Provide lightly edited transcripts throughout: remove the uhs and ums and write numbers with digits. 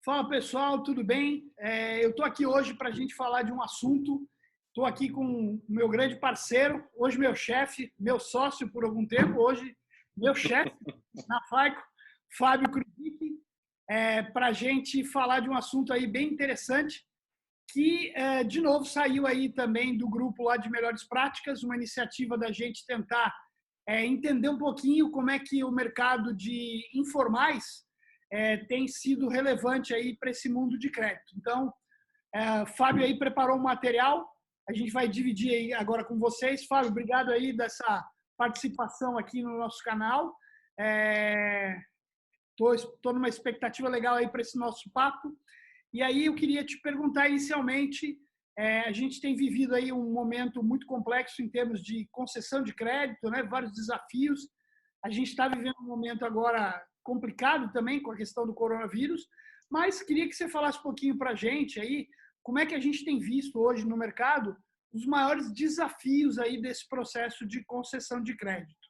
Fala pessoal, tudo bem? Eu estou aqui hoje para a gente falar de um assunto. Estou aqui com o meu grande parceiro, hoje meu chefe, meu sócio por algum tempo, hoje meu chefe na Faico, Fábio Krupnik, para a gente falar de um assunto aí bem interessante, que de novo saiu aí também do grupo lá de Melhores Práticas, uma iniciativa da gente tentar entender um pouquinho como é que o mercado de informais tem sido relevante aí para esse mundo de crédito. Então, Fábio aí preparou um material, a gente vai dividir aí agora com vocês. Fábio, obrigado aí dessa participação aqui no nosso canal. Tô numa expectativa legal aí para esse nosso papo. E aí eu queria te perguntar inicialmente, a gente tem vivido aí um momento muito complexo em termos de concessão de crédito, né? Vários desafios. A gente está vivendo um momento agora complicado também com a questão do coronavírus, mas queria que você falasse um pouquinho para a gente aí como é que a gente tem visto hoje no mercado os maiores desafios aí desse processo de concessão de crédito.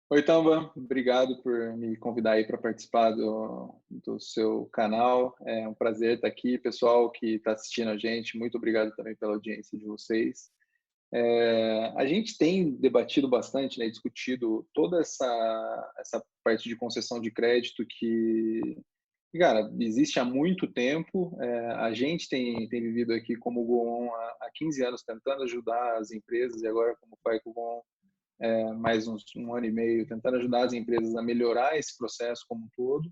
Oi, Tamba, obrigado por me convidar aí para participar do seu canal. É um prazer estar aqui. Pessoal que está assistindo a gente, muito obrigado também pela audiência de vocês. A gente tem debatido bastante, né, discutido toda essa parte de concessão de crédito cara, existe há muito tempo. A gente tem vivido aqui como Goon há 15 anos tentando ajudar as empresas e agora como Faico Goon mais um ano e meio, tentando ajudar as empresas a melhorar esse processo como um todo.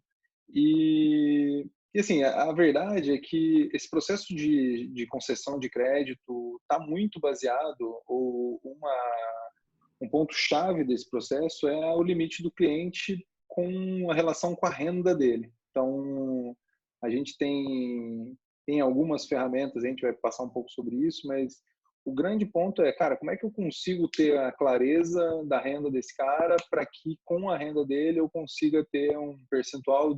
E assim, a verdade é que esse processo de concessão de crédito está muito baseado, ou um ponto-chave desse processo é o limite do cliente com a relação com a renda dele. Então, a gente tem algumas ferramentas, a gente vai passar um pouco sobre isso, mas o grande ponto é, cara, como é que eu consigo ter a clareza da renda desse cara para que com a renda dele eu consiga ter um percentual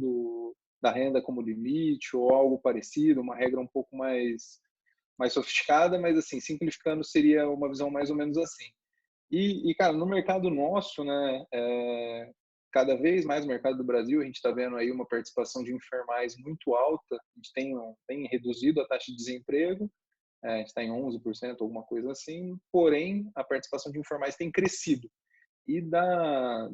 da renda como limite ou algo parecido, uma regra um pouco mais sofisticada, mas assim, simplificando seria uma visão mais ou menos assim. Cara, no mercado nosso, né, cada vez mais no mercado do Brasil, a gente está vendo aí uma participação de informais muito alta, a gente tem reduzido a taxa de desemprego, a gente está em 11%, alguma coisa assim, porém, a participação de informais tem crescido. E da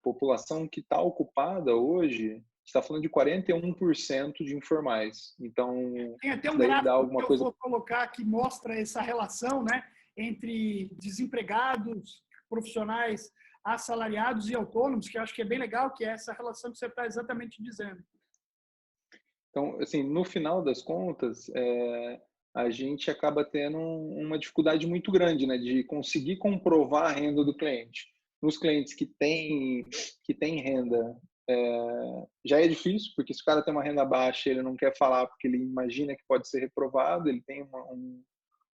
população que está ocupada hoje, está falando de 41% de informais. Então, Tem até isso um daí dá gráfico alguma que eu coisa. vou colocar que mostra essa relação, né, entre desempregados, profissionais assalariados e autônomos, que eu acho que é bem legal, que é essa relação que você está exatamente dizendo. Então, assim, no final das contas, a gente acaba tendo uma dificuldade muito grande, né, de conseguir comprovar a renda do cliente. Nos clientes que têm renda, já é difícil, porque se o cara tem uma renda baixa, ele não quer falar porque ele imagina que pode ser reprovado, ele tem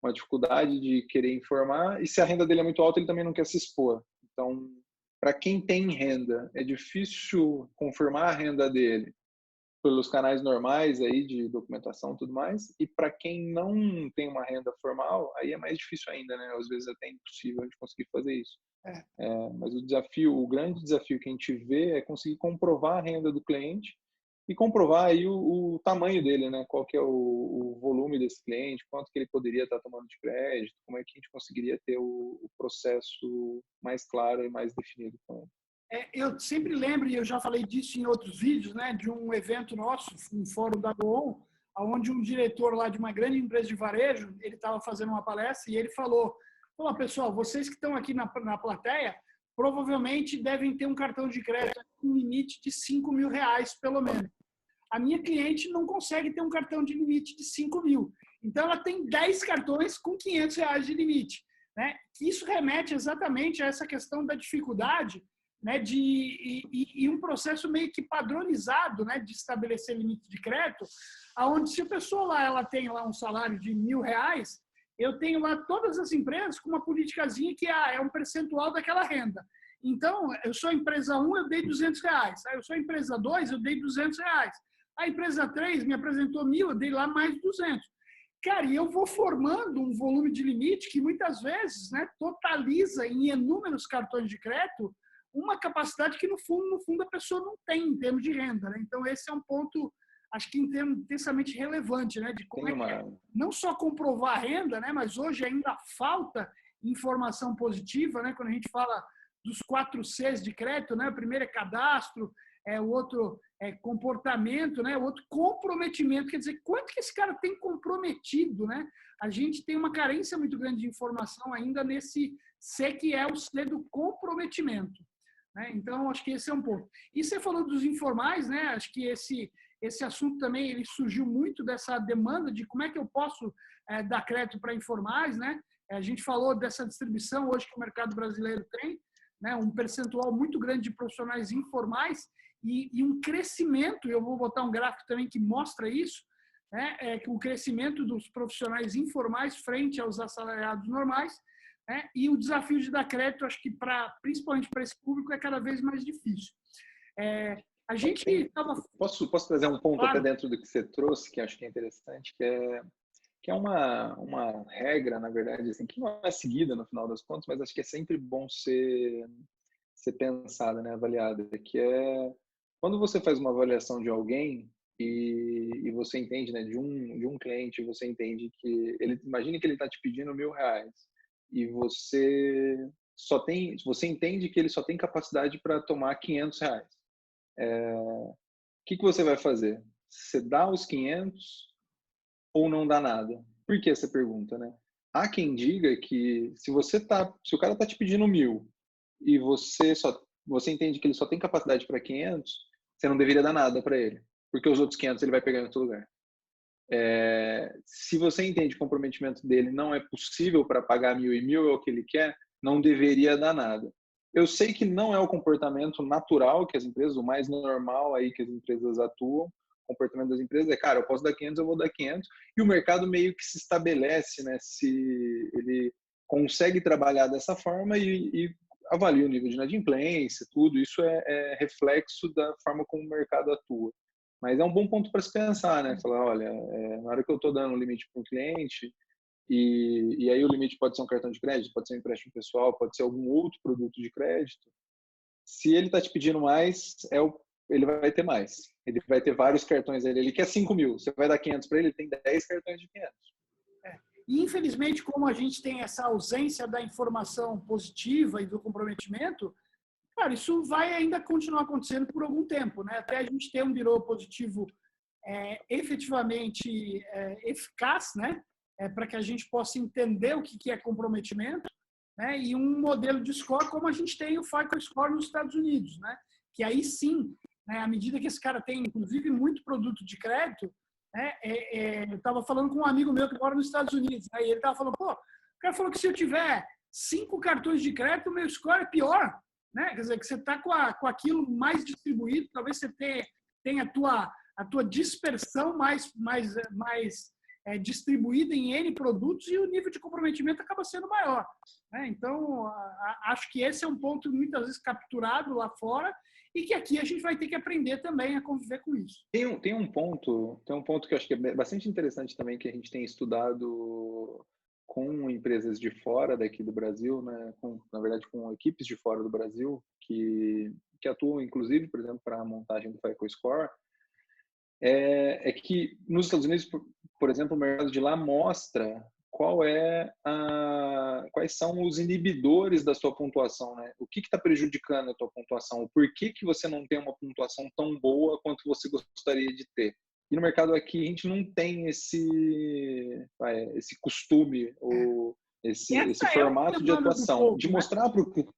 uma dificuldade de querer informar, e se a renda dele é muito alta, ele também não quer se expor. Então, para quem tem renda, é difícil confirmar a renda dele pelos canais normais aí de documentação e tudo mais, e para quem não tem uma renda formal, aí é mais difícil ainda, né? Às vezes até impossível de conseguir fazer isso. Mas o grande desafio que a gente vê é conseguir comprovar a renda do cliente e comprovar aí o tamanho dele, né? Qual que é o volume desse cliente, quanto que ele poderia estar tomando de crédito, como é que a gente conseguiria ter o processo mais claro e mais definido com ele. Eu sempre lembro, e eu já falei disso em outros vídeos, né, de um evento nosso, um fórum da Goon, onde um diretor lá de uma grande empresa de varejo, ele estava fazendo uma palestra e ele falou, pessoal, vocês que estão aqui na plateia, provavelmente devem ter um cartão de crédito com um limite de R$5.000, pelo menos. A minha cliente não consegue ter um cartão de limite de 5 mil. Então, ela tem 10 cartões com R$500 de limite. Né? Isso remete exatamente a essa questão da dificuldade, né, e um processo meio que padronizado, né, de estabelecer limite de crédito, aonde se a pessoa lá ela tem lá um salário de R$1.000, eu tenho lá todas as empresas com uma politicazinha que é um percentual daquela renda. Então, eu sou empresa 1, eu dei R$200. Aí eu sou empresa 2, eu dei R$200. A empresa 3 me apresentou 1.000, eu dei lá mais 200. Cara, e eu vou formando um volume de limite que muitas vezes, né, totaliza em inúmeros cartões de crédito uma capacidade que, no fundo, a pessoa não tem em termos de renda. Né? Então, esse é um ponto acho que intensamente relevante, né? De como é que não só comprovar a renda, né? Mas hoje ainda falta informação positiva, né? Quando a gente fala dos 4 Cs de crédito, né? O primeiro é cadastro, o outro é comportamento, né? O outro comprometimento, quer dizer, quanto que esse cara tem comprometido, né? A gente tem uma carência muito grande de informação ainda nesse C, que é o C do comprometimento, né? Então, acho que esse é um ponto. E você falou dos informais, né? Acho que esse assunto também ele surgiu muito dessa demanda de como é que eu posso dar crédito para informais, né? A gente falou dessa distribuição hoje que o mercado brasileiro tem, né? Um percentual muito grande de profissionais informais e um crescimento, eu vou botar um gráfico também que mostra isso, né? Que o crescimento dos profissionais informais frente aos assalariados normais, né? E o desafio de dar crédito, acho que principalmente para esse público, é cada vez mais difícil. A gente estava... Posso trazer um ponto, claro, até dentro do que você trouxe, que acho que é interessante, que é uma regra, na verdade, assim, que não é seguida no final das contas, mas acho que é sempre bom ser pensada, né, avaliada, que é quando você faz uma avaliação de alguém e você entende, né, de um cliente, você entende que imagine que ele está te pedindo R$1.000 e você entende que ele só tem capacidade para tomar R$500. O que você vai fazer? Você dá os 500 ou não dá nada? Por que essa pergunta, né? Há quem diga que se o cara está te pedindo 1.000 e você entende que ele só tem capacidade para 500, você não deveria dar nada para ele, porque os outros 500 ele vai pegar em outro lugar. Se você entende que o comprometimento dele não é possível para pagar 1.000 e 1.000 é o que ele quer, não deveria dar nada. Eu sei que não é o comportamento natural que as empresas, o mais normal aí que as empresas atuam, o comportamento das empresas é, cara, eu posso dar 500, eu vou dar 500, e o mercado meio que se estabelece, né, se ele consegue trabalhar dessa forma e avalia o nível de inadimplência, tudo isso é reflexo da forma como o mercado atua. Mas é um bom ponto para se pensar, né? Falar, olha, na hora que eu estou dando um limite para um cliente, e aí o limite pode ser um cartão de crédito, pode ser um empréstimo pessoal, pode ser algum outro produto de crédito, se ele está te pedindo mais, ele vai ter mais. Ele vai ter vários cartões ali. Ele quer 5.000, você vai dar 500 para ele, ele tem 10 cartões de 500. E, infelizmente, como a gente tem essa ausência da informação positiva e do comprometimento, cara, isso vai ainda continuar acontecendo por algum tempo, né? Até a gente ter um birô positivo efetivamente eficaz, né? Para que a gente possa entender o que é comprometimento, né? E um modelo de score como a gente tem o FICO Score nos Estados Unidos, né? Que aí sim, né, à medida que esse cara tem, inclusive, muito produto de crédito, né? Eu estava falando com um amigo meu que mora nos Estados Unidos, né? E ele estava falando, pô, o cara falou que se eu tiver 5 cartões de crédito, o meu score é pior, né? Quer dizer, que você está com aquilo mais distribuído, talvez você tenha a tua dispersão mais distribuída em N produtos e o nível de comprometimento acaba sendo maior, né? Então, acho que esse é um ponto muitas vezes capturado lá fora e que aqui a gente vai ter que aprender também a conviver com isso. Tem um ponto que eu acho que é bastante interessante também, que a gente tem estudado com empresas de fora daqui do Brasil, né? Na verdade, com equipes de fora do Brasil, que atuam, inclusive, por exemplo, para a montagem do FICO Score, é que nos Estados Unidos, por exemplo, o mercado de lá mostra quais são os inibidores da sua pontuação, né? O que está prejudicando a tua pontuação? O porquê que você não tem uma pontuação tão boa quanto você gostaria de ter? E no mercado aqui a gente não tem esse costume ou esse formato de atuação, povo, de mostrar para o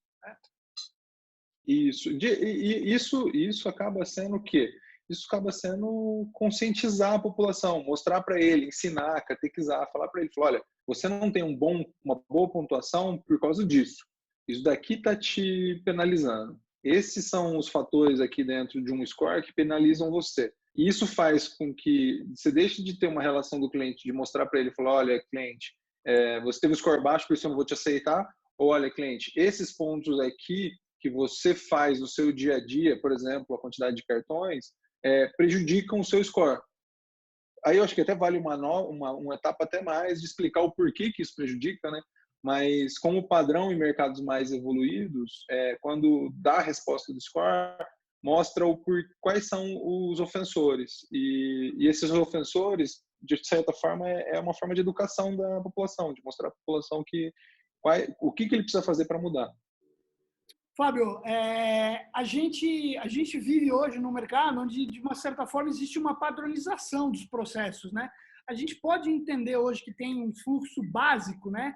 isso acaba sendo o quê? Isso acaba sendo conscientizar a população, mostrar para ele, ensinar, catequizar, falar para ele, olha, você não tem uma boa pontuação por causa disso. Isso daqui está te penalizando. Esses são os fatores aqui dentro de um score que penalizam você. E isso faz com que você deixe de ter uma relação do cliente, de mostrar para ele, falar, olha, cliente, você teve um score baixo, por isso eu não vou te aceitar. Ou, olha, cliente, esses pontos aqui que você faz no seu dia a dia, por exemplo, a quantidade de cartões, prejudicam o seu score. Aí eu acho que até vale uma etapa até mais de explicar o porquê que isso prejudica, né? Mas como padrão em mercados mais evoluídos, quando dá a resposta do score, mostra quais são os ofensores. E esses ofensores, de certa forma, é uma forma de educação da população, de mostrar à população o que ele precisa fazer para mudar. Fábio, a gente vive hoje num mercado onde, de uma certa forma, existe uma padronização dos processos, né? A gente pode entender hoje que tem um fluxo básico, né,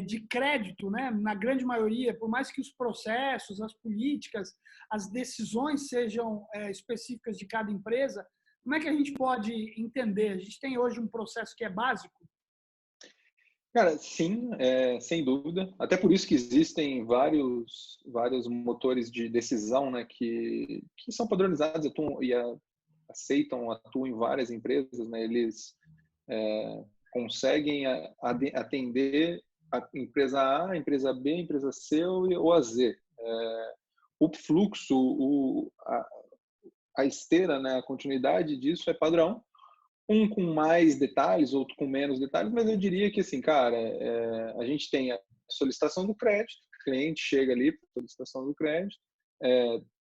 de crédito, né, na grande maioria, por mais que os processos, as políticas, as decisões sejam específicas de cada empresa, como é que a gente pode entender? A gente tem hoje um processo que é básico? Cara, sim, sem dúvida. Até por isso que existem vários motores de decisão, né, que são padronizados atuam em várias empresas, né? Eles conseguem atender a empresa A, a empresa B, a empresa C ou a Z. O fluxo, a esteira, né, a continuidade disso é padrão. Um com mais detalhes, outro com menos detalhes, mas eu diria que, assim, cara, a gente tem a solicitação do crédito, o cliente chega ali para a solicitação do crédito,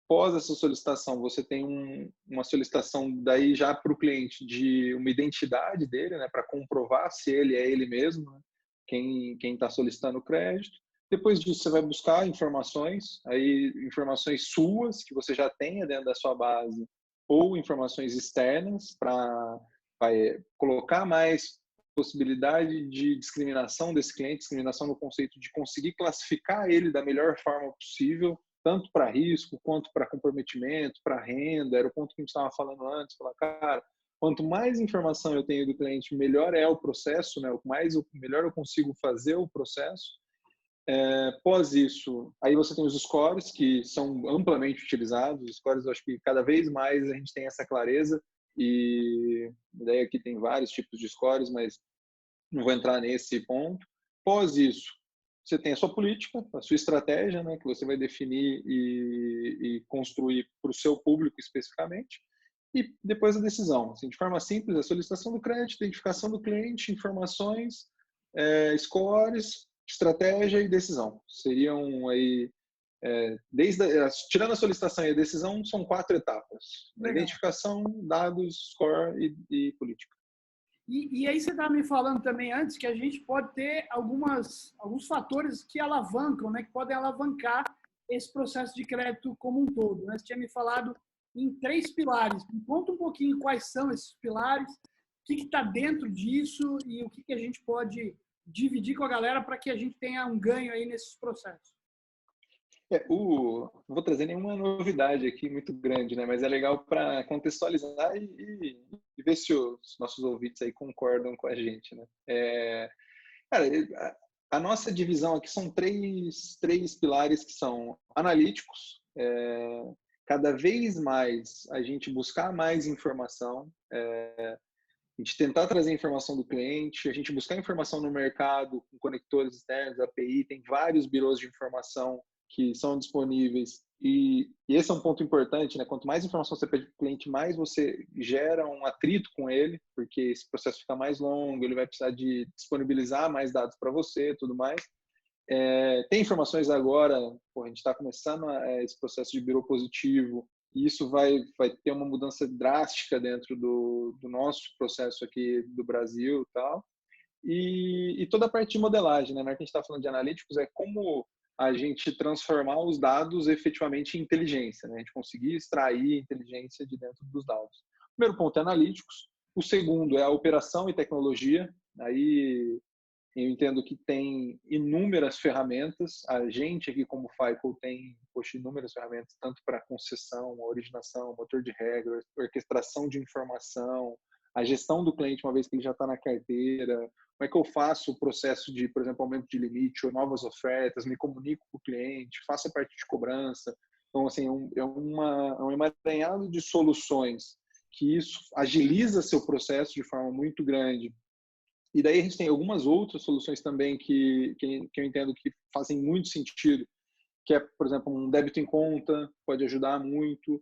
após essa solicitação, você tem uma solicitação daí já para o cliente de uma identidade dele, né, para comprovar se ele é ele mesmo, né, quem está solicitando o crédito. Depois disso, você vai buscar informações suas, que você já tenha dentro da sua base, ou informações externas para colocar mais possibilidade de discriminação desse cliente, discriminação no conceito de conseguir classificar ele da melhor forma possível, tanto para risco, quanto para comprometimento, para renda. Era o ponto que a gente estava falando antes, falar, cara, quanto mais informação eu tenho do cliente, melhor é o processo, né? Melhor eu consigo fazer o processo. Após isso, aí você tem os scores, que são amplamente utilizados. Os scores, eu acho que cada vez mais a gente tem essa clareza, e daí aqui tem vários tipos de scores, mas não vou entrar nesse ponto. Após isso, você tem a sua política, a sua estratégia, né, que você vai definir e construir para o seu público especificamente. E depois a decisão. Assim, de forma simples, a solicitação do crédito, identificação do cliente, informações, scores, estratégia e decisão. Seriam aí, tirando a solicitação e a decisão, são 4 etapas. Legal. Identificação, dados, score e política. E aí você estava me falando também antes que a gente pode ter alguns fatores que alavancam, né, que podem alavancar esse processo de crédito como um todo, né? Você tinha me falado em 3 pilares. Me conta um pouquinho quais são esses pilares, o que está dentro disso e o que a gente pode dividir com a galera para que a gente tenha um ganho aí nesses processos. Não vou trazer nenhuma novidade aqui muito grande, né? Mas é legal para contextualizar e ver se os nossos ouvintes aí concordam com a gente, né? Cara, a nossa divisão aqui são três pilares que são analíticos. Cada vez mais a gente buscar mais informação, a gente tentar trazer informação do cliente, a gente buscar informação no mercado com conectores externos, API, tem vários birôs de informação que são disponíveis, e esse é um ponto importante, né? Quanto mais informação você pede para o cliente, mais você gera um atrito com ele, porque esse processo fica mais longo, ele vai precisar de disponibilizar mais dados para você, tudo mais. Tem informações agora, a gente está começando esse processo de birô positivo, e isso vai ter uma mudança drástica dentro do nosso processo aqui do Brasil e tal. E toda a parte de modelagem, né? Na hora que a gente está falando de analíticos, é como a gente transformar os dados efetivamente em inteligência, né? A gente conseguir extrair inteligência de dentro dos dados. O primeiro ponto é analíticos. O segundo é a operação e tecnologia. Aí eu entendo que tem inúmeras ferramentas. A gente aqui, como FICO, tem inúmeras ferramentas, tanto para concessão, originação, motor de regras, orquestração de informação, a gestão do cliente uma vez que ele já está na carteira, como é que eu faço o processo de, por exemplo, aumento de limite ou novas ofertas, me comunico com o cliente, faço a parte de cobrança. Então, assim, é um emaranhado de soluções que isso agiliza seu processo de forma muito grande. E daí a gente tem algumas outras soluções também que eu entendo que fazem muito sentido, que é, por exemplo, um débito em conta, pode ajudar muito,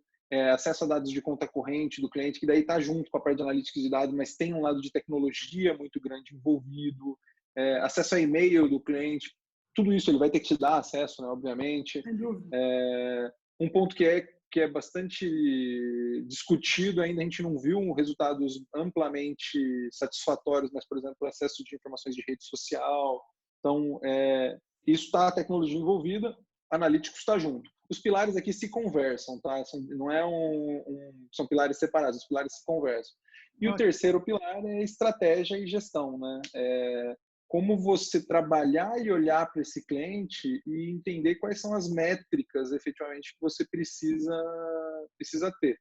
acesso a dados de conta corrente do cliente, que daí está junto com a parte de analítica de dados, mas tem um lado de tecnologia muito grande envolvido, acesso a e-mail do cliente, tudo isso ele vai ter que te dar acesso, né, obviamente. Sem dúvida. Um ponto que é que é bastante discutido ainda, a gente não viu resultados amplamente satisfatórios, mas, por exemplo, o acesso de informações de rede social. Então, isso está a tecnologia envolvida, analítico está junto. Os pilares aqui se conversam, tá? Não é são pilares separados, os pilares se conversam. E o terceiro pilar é estratégia e gestão, né? Como você trabalhar e olhar para esse cliente e entender quais são as métricas efetivamente que você precisa ter.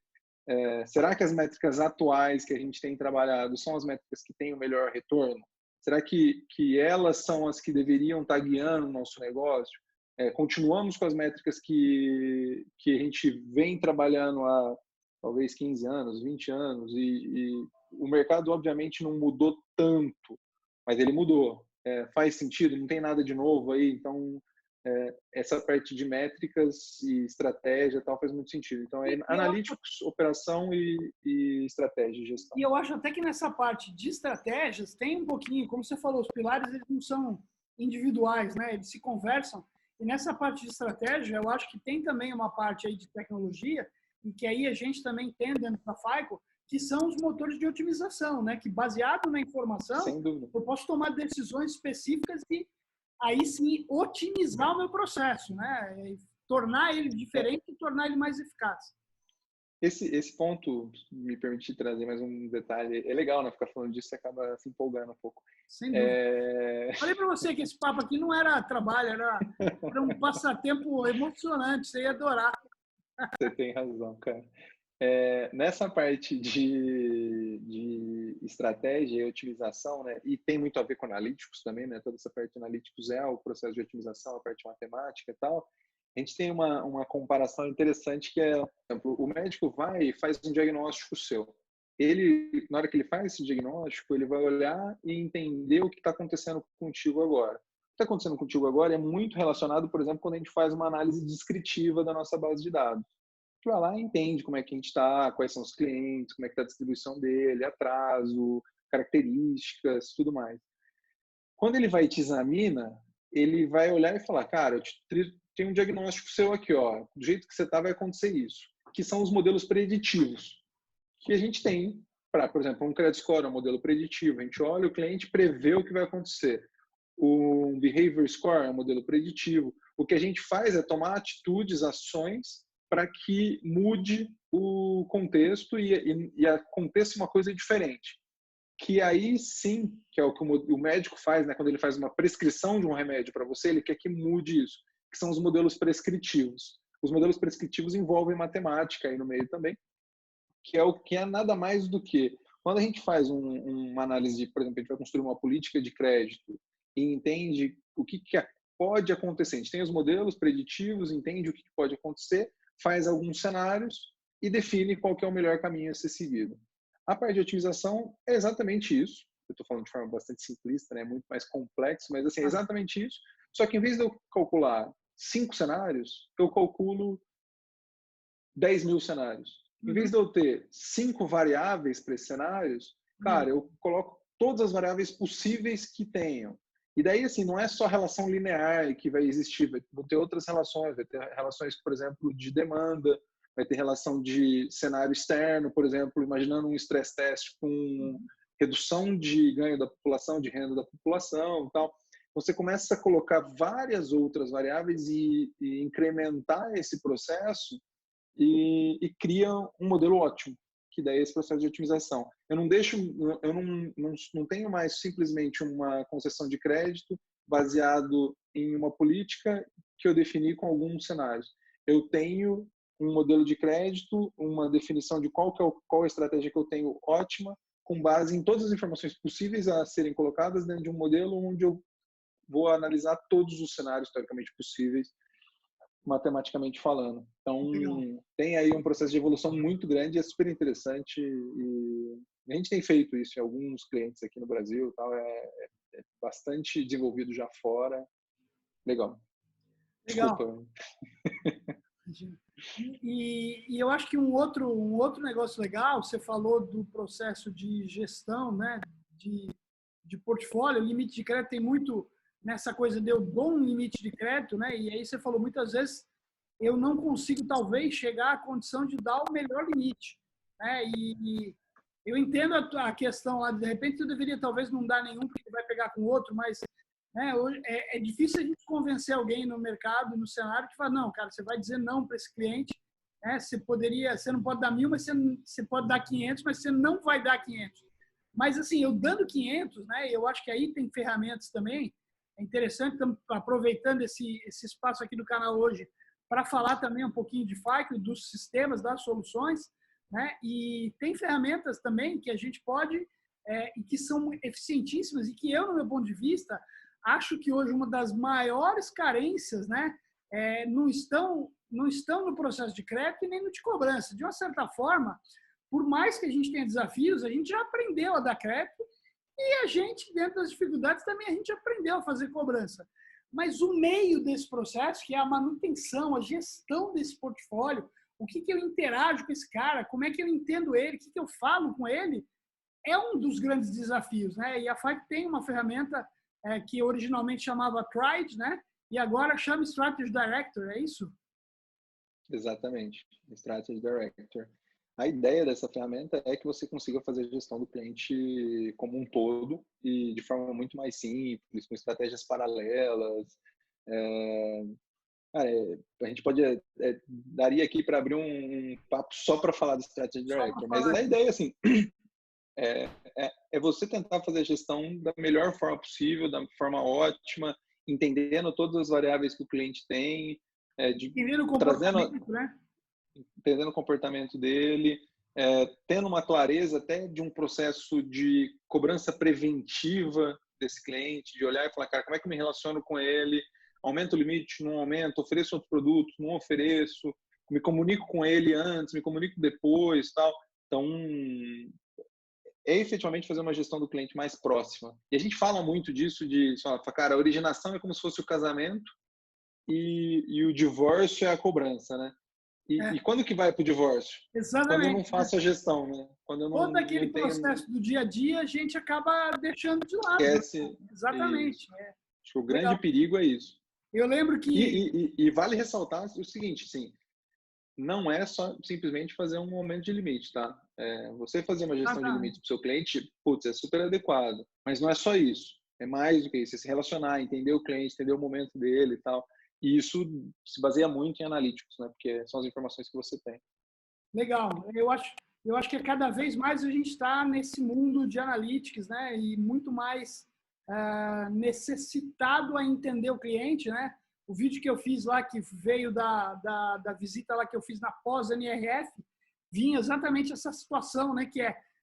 Será que as métricas atuais que a gente tem trabalhado são as métricas que têm o melhor retorno? Será que elas são as que deveriam estar guiando o nosso negócio? Continuamos com as métricas que a gente vem trabalhando há talvez 15 anos, 20 anos, e o mercado obviamente não mudou tanto, mas ele mudou. Faz sentido? Não tem nada de novo aí? Então, essa parte de métricas e estratégia tal faz muito sentido. Então, analíticos, operação e estratégia e gestão. E eu acho até que nessa parte de estratégias tem um pouquinho, como você falou, os pilares eles não são individuais, né? Eles se conversam. E nessa parte de estratégia, eu acho que tem também uma parte aí de tecnologia, e que aí a gente também tem dentro da FICO, que são os motores de otimização, né? Que baseado na informação, eu posso tomar decisões específicas e aí sim otimizar o meu processo, né? Tornar ele diferente e tornar ele mais eficaz. Esse ponto me permite trazer mais um detalhe. É legal, né? Ficar falando disso, você acaba se empolgando um pouco. Sem dúvida. Falei para você que esse papo aqui não era trabalho, era um passatempo emocionante. Você ia adorar. Você tem razão, cara. Nessa parte de estratégia e otimização, né? E tem muito a ver com analíticos também, né? Toda essa parte de analíticos é o processo de otimização, a parte matemática e tal. A gente tem uma comparação interessante que é, por exemplo, o médico vai e faz um diagnóstico seu. Na hora que ele faz esse diagnóstico, ele vai olhar e entender o que está acontecendo contigo agora. O que está acontecendo contigo agora é muito relacionado, por exemplo, quando a gente faz uma análise descritiva da nossa base de dados. A gente vai lá e entende como é que a gente está, quais são os clientes, como é que está a distribuição dele, atraso, características, tudo mais. Quando ele vai e te examina, ele vai olhar e falar, cara, eu tenho um diagnóstico seu aqui, ó, do jeito que você está vai acontecer isso, que são os modelos preditivos que a gente tem para, por exemplo, um credit score é um modelo preditivo, a gente olha o cliente prevê o que vai acontecer. O behavior score é um modelo preditivo. O que a gente faz é tomar atitudes, ações para que mude o contexto e aconteça uma coisa diferente. Que aí sim, que é o que o médico faz, né? Quando ele faz uma prescrição de um remédio para você, ele quer que mude isso, que são os modelos prescritivos. Os modelos prescritivos envolvem matemática aí no meio também, que é o que é nada mais do que quando a gente faz uma análise de, por exemplo, a gente vai construir uma política de crédito e entende o que pode acontecer. A gente tem os modelos preditivos, entende o que pode acontecer, faz alguns cenários e define qual que é o melhor caminho a ser seguido. A parte de otimização é exatamente isso. Eu estou falando de forma bastante simplista, né? Muito mais complexo, mas assim, é exatamente isso. Só que em vez de eu calcular 5 cenários, eu calculo 10 mil cenários. Em vez de eu ter 5 variáveis para esses cenários, cara, eu coloco todas as variáveis possíveis que tenham. E daí, assim, não é só relação linear que vai existir, vai ter outras relações, vai ter relações, por exemplo, de demanda, vai ter relação de cenário externo, por exemplo, imaginando um stress test com redução de ganho da população, de renda da população e tal. Você começa a colocar várias outras variáveis e incrementar esse processo e cria um modelo ótimo, que daí é esse processo de otimização. Eu não tenho mais simplesmente uma concessão de crédito baseado em uma política que eu defini com alguns cenários. Eu tenho um modelo de crédito, uma definição de qual a estratégia que eu tenho ótima, com base em todas as informações possíveis a serem colocadas dentro de um modelo onde eu vou analisar todos os cenários teoricamente possíveis, matematicamente falando. Então, tem aí um processo de evolução muito grande, é super interessante e a gente tem feito isso em alguns clientes aqui no Brasil, tal, é bastante desenvolvido já fora. Legal. Desculpa. E eu acho que um outro negócio legal, você falou do processo de gestão, né, de portfólio, limite de crédito tem muito nessa coisa de eu dou um limite de crédito, né, e aí você falou muitas vezes eu não consigo, talvez, chegar à condição de dar o melhor limite, né? E eu entendo a questão lá, de repente eu deveria talvez não dar nenhum porque vai pegar com o outro, mas né, hoje é difícil a gente convencer alguém no mercado, no cenário, que fala, não, cara, você vai dizer não para esse cliente, né? Você não pode dar 1.000, mas você pode dar 500, mas você não vai dar 500. Mas assim, eu dando 500, né? Eu acho que aí tem ferramentas também. É interessante, estamos aproveitando esse espaço aqui do canal hoje para falar também um pouquinho de FICO, dos sistemas, das soluções, né? E tem ferramentas também que a gente pode, e que são eficientíssimas e que eu, no meu ponto de vista, acho que hoje uma das maiores carências, né? Não estão no processo de crédito e nem no de cobrança. De uma certa forma, por mais que a gente tenha desafios, a gente já aprendeu a dar crédito e a gente, dentro das dificuldades, também a gente aprendeu a fazer cobrança. Mas o meio desse processo, que é a manutenção, a gestão desse portfólio, o que eu interajo com esse cara, como é que eu entendo ele, o que eu falo com ele, é um dos grandes desafios, né? E a FICO tem uma ferramenta que originalmente chamava Tride, né? E agora chama Strategy Director, é isso? Exatamente, Strategy Director. A ideia dessa ferramenta é que você consiga fazer a gestão do cliente como um todo e de forma muito mais simples, com estratégias paralelas. Cara, a gente daria aqui para abrir um papo só para falar do Strategy Director, mas a ideia assim, é você tentar fazer a gestão da melhor forma possível, da forma ótima, entendendo todas as variáveis que o cliente tem, entendendo o comportamento, né? Entendendo o comportamento dele, tendo uma clareza até de um processo de cobrança preventiva desse cliente, de olhar e falar, cara, como é que eu me relaciono com ele? Aumento o limite, não aumento, ofereço outro produto, não ofereço, me comunico com ele antes, me comunico depois, tal. Então, efetivamente fazer uma gestão do cliente mais próxima. E a gente fala muito disso, cara, a originação é como se fosse o casamento e o divórcio é a cobrança, né? E quando que vai para o divórcio? Exatamente. Quando eu não faço a gestão, né? Quando eu não, todo aquele processo do dia a dia a gente acaba deixando de lado. Esquece. Exatamente. Acho que o grande perigo é isso. Eu lembro que... E vale ressaltar o seguinte, assim, não é só simplesmente fazer um aumento de limite, tá? Você fazer uma gestão de limite para o seu cliente, putz, é super adequado. Mas não é só isso. É mais do que isso. É se relacionar, entender o cliente, entender o momento dele e tal. E isso se baseia muito em analíticos, né? Porque são as informações que você tem. Legal. Eu acho que cada vez mais a gente está nesse mundo de analytics, né? E muito mais necessitado a entender o cliente, né? O vídeo que eu fiz lá, que veio da visita lá que eu fiz na pós-NRF, vinha exatamente essa situação, né? Que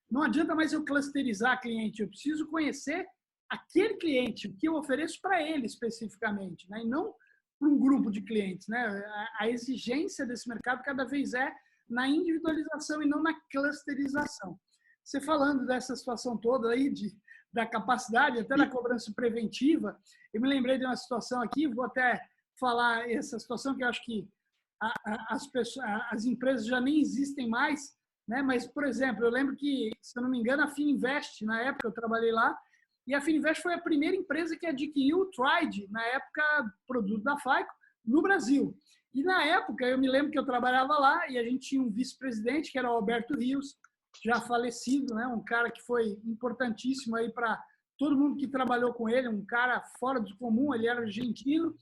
não adianta mais eu clusterizar cliente, eu preciso conhecer aquele cliente, o que eu ofereço para ele especificamente, né? E não para um grupo de clientes, né? A exigência desse mercado cada vez na individualização e não na clusterização. Você falando dessa situação toda aí da capacidade até da cobrança preventiva, eu me lembrei de uma situação aqui, vou até falar essa situação que eu acho que as empresas já nem existem mais, né? Mas, por exemplo, eu lembro que, se eu não me engano, a Fininvest, na época eu trabalhei lá, e a Fininvest foi a primeira empresa que adquiriu o Tride, na época, produto da FICO, no Brasil. E na época, eu me lembro que eu trabalhava lá e a gente tinha um vice-presidente, que era o Alberto Rios, já falecido, né? Um cara que foi importantíssimo aí para todo mundo que trabalhou com ele, um cara fora do comum, ele era argentino,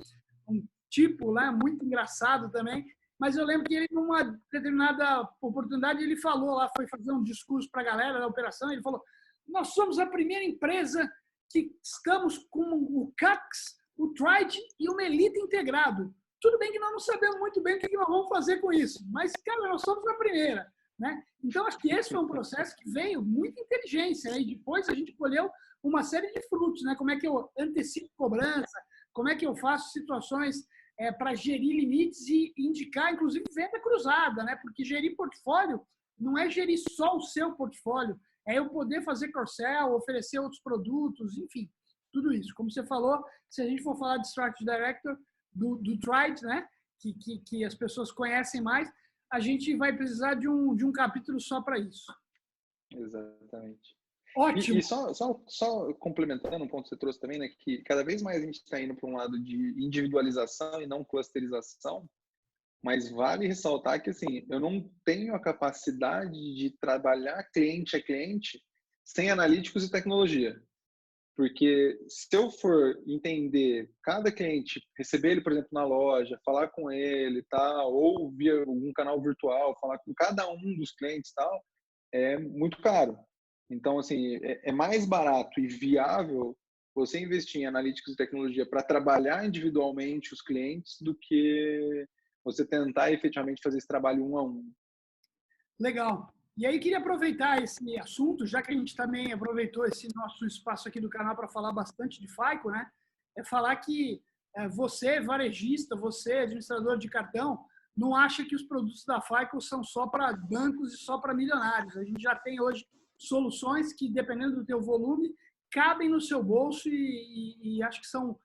um tipo, né, muito engraçado também. Mas eu lembro que ele, numa determinada oportunidade, ele falou lá, foi fazer um discurso para a galera da operação, ele falou: nós somos a primeira empresa que estamos com o CAX, o Tride e o Melita integrado. Tudo bem que nós não sabemos muito bem o que nós vamos fazer com isso, mas, cara, nós somos a primeira, né? Então, acho que esse foi um processo que veio muita inteligência, né? E depois a gente colheu uma série de frutos, né? Como é que eu antecipo cobrança, como é que eu faço situações para gerir limites e indicar, inclusive, venda cruzada, né? Porque gerir portfólio não é gerir só o seu portfólio, é eu poder fazer cross-sell, oferecer outros produtos, enfim, tudo isso. Como você falou, se a gente for falar de Strategy Director, do Tride, né? Que as pessoas conhecem mais, a gente vai precisar de um capítulo só para isso. Exatamente. Ótimo. E só complementando um ponto que você trouxe também, né, que cada vez mais a gente está indo para um lado de individualização e não clusterização. Mas vale ressaltar que, assim, eu não tenho a capacidade de trabalhar cliente a cliente sem analíticos e tecnologia. Porque se eu for entender cada cliente, receber ele, por exemplo, na loja, falar com ele, tal, ou via algum canal virtual, falar com cada um dos clientes, tal, é muito caro. Então, assim, é mais barato e viável você investir em analíticos e tecnologia para trabalhar individualmente os clientes do que você tentar efetivamente fazer esse trabalho um a um. Legal. E aí queria aproveitar esse assunto, já que a gente também aproveitou esse nosso espaço aqui do canal para falar bastante de FICO, né? É falar que você, varejista, você, administrador de cartão, não acha que os produtos da FICO são só para bancos e só para milionários. A gente já tem hoje soluções que, dependendo do teu volume, cabem no seu bolso e acho que são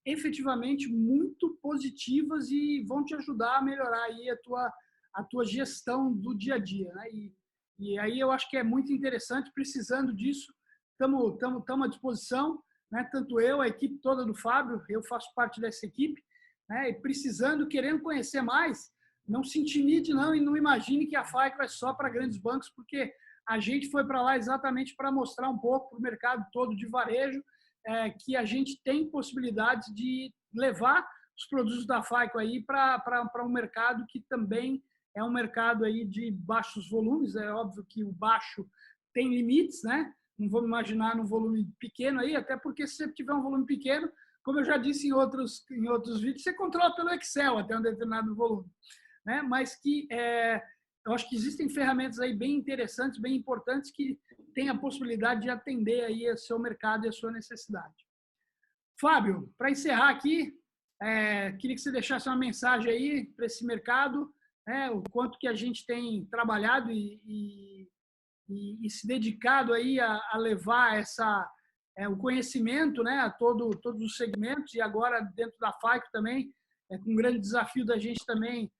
efetivamente muito positivas e vão te ajudar a melhorar aí a tua gestão do dia a dia, né? E aí eu acho que é muito interessante, precisando disso, estamos à disposição, né? Tanto eu, a equipe toda do Fábio, eu faço parte dessa equipe, né? E precisando, querendo conhecer mais, não se intimide não e não imagine que a FICO é só para grandes bancos, porque a gente foi para lá exatamente para mostrar um pouco para o mercado todo de varejo que a gente tem possibilidade de levar os produtos da FICO aí para um mercado que também é um mercado aí de baixos volumes. É óbvio que o baixo tem limites, né? Não vamos imaginar num volume pequeno aí, até porque se você tiver um volume pequeno, como eu já disse em outros vídeos, você controla pelo Excel até um determinado volume, né? Mas que eu acho que existem ferramentas aí bem interessantes, bem importantes, que têm a possibilidade de atender aí o seu mercado e a sua necessidade. Fábio, para encerrar aqui, queria que você deixasse uma mensagem aí para esse mercado, o quanto que a gente tem trabalhado e se dedicado aí a levar o conhecimento, né, a todos os segmentos, e agora dentro da FICO também, com um grande desafio da gente também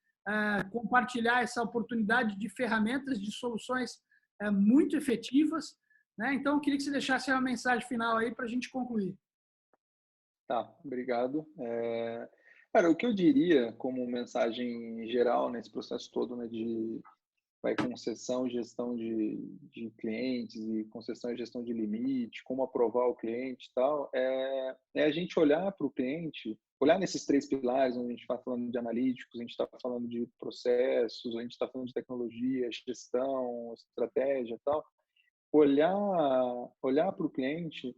compartilhar essa oportunidade de ferramentas, de soluções muito efetivas, né? Então, eu queria que você deixasse uma mensagem final aí para a gente concluir. Tá, obrigado. Cara, o que eu diria como mensagem geral nesse processo todo, né, de concessão e gestão de clientes e concessão e gestão de limite, como aprovar o cliente e tal, é a gente olhar para o cliente, olhar nesses 3 pilares, onde a gente está falando de analíticos, a gente está falando de processos, a gente está falando de tecnologia, gestão, estratégia e tal, olhar para o cliente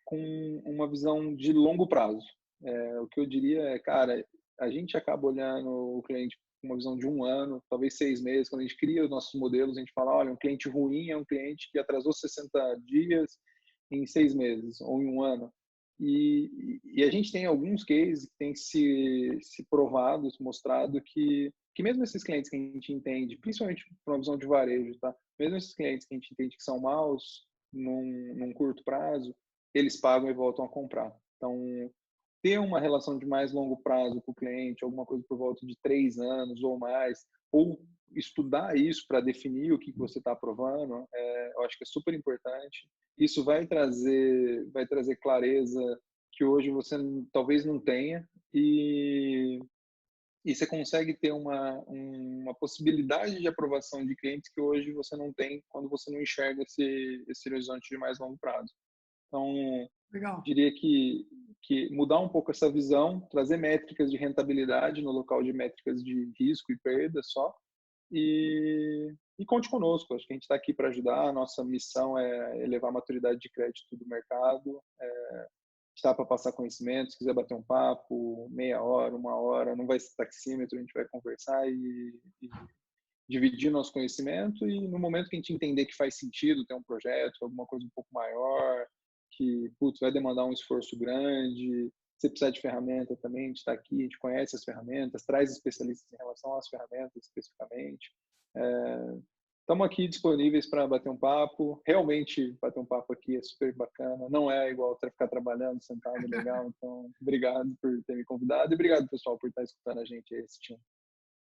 com uma visão de longo prazo. O que eu diria é, cara, a gente acaba olhando o cliente com uma visão de 1 ano, talvez 6 meses. Quando a gente cria os nossos modelos, a gente fala, olha, um cliente ruim é um cliente que atrasou 60 dias em 6 meses ou em 1 ano. E a gente tem alguns cases que têm se provado, se mostrado que mesmo esses clientes que a gente entende, principalmente por uma visão de varejo, tá? Mesmo esses clientes que a gente entende que são maus num curto prazo, eles pagam e voltam a comprar. Então, ter uma relação de mais longo prazo com o cliente, alguma coisa por volta de 3 anos ou mais, ou estudar isso para definir o que você está aprovando, eu acho que é super importante. Isso vai trazer clareza que hoje você talvez não tenha, e você consegue ter uma possibilidade de aprovação de clientes que hoje você não tem quando você não enxerga esse horizonte de mais longo prazo. Então, Legal. diria que mudar um pouco essa visão, trazer métricas de rentabilidade no local de métricas de risco e perda só, e conte conosco. Acho que a gente está aqui para ajudar. A nossa missão é elevar a maturidade de crédito do mercado. Está para passar conhecimento. Se quiser bater um papo, meia hora, 1 hora, não vai ser taxímetro, a gente vai conversar e dividir nosso conhecimento, e no momento que a gente entender que faz sentido ter um projeto, alguma coisa um pouco maior, que vai demandar um esforço grande, se precisar de ferramenta também, a gente está aqui, a gente conhece as ferramentas, traz especialistas em relação às ferramentas especificamente. Estamos aqui disponíveis para bater um papo. Realmente, bater um papo aqui é super bacana. Não é igual ficar trabalhando, sentado, legal. Então, obrigado por ter me convidado e obrigado, pessoal, por estar escutando a gente aí assistindo.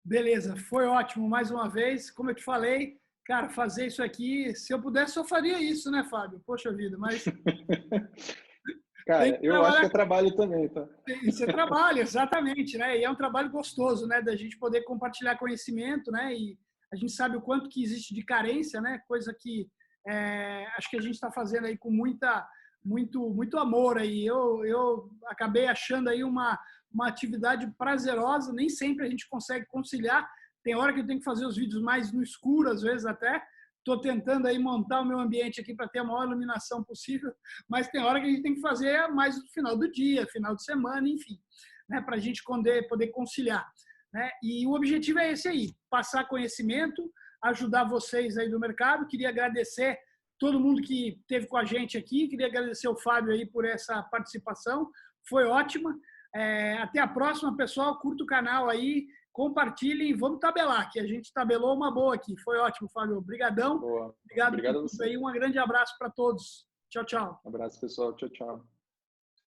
Beleza, foi ótimo mais uma vez. Como eu te falei, cara, fazer isso aqui, se eu pudesse, eu faria isso, né, Fábio? Poxa vida, mas Cara, eu acho que é trabalho também, tá? Isso é trabalho, exatamente, né? E é um trabalho gostoso, né? Da gente poder compartilhar conhecimento, né? E a gente sabe o quanto que existe de carência, né? Coisa que acho que a gente está fazendo aí com muito amor aí. Eu acabei achando aí uma atividade prazerosa. Nem sempre a gente consegue conciliar. Tem hora que eu tenho que fazer os vídeos mais no escuro, às vezes até. Estou tentando aí montar o meu ambiente aqui para ter a maior iluminação possível, mas tem hora que a gente tem que fazer mais no final do dia, final de semana, enfim, né, para a gente poder conciliar. Né? E o objetivo é esse aí, passar conhecimento, ajudar vocês aí do mercado. Queria agradecer todo mundo que esteve com a gente aqui, queria agradecer o Fábio aí por essa participação, foi ótima. Até a próxima, pessoal, curta o canal aí, compartilhem e vamos tabelar, que a gente tabelou uma boa aqui. Foi ótimo, Fábio. Obrigadão. Boa. Obrigado Obrigado por a tudo você. aí. Um grande abraço para todos. Tchau, tchau. Um abraço, pessoal. Tchau, tchau.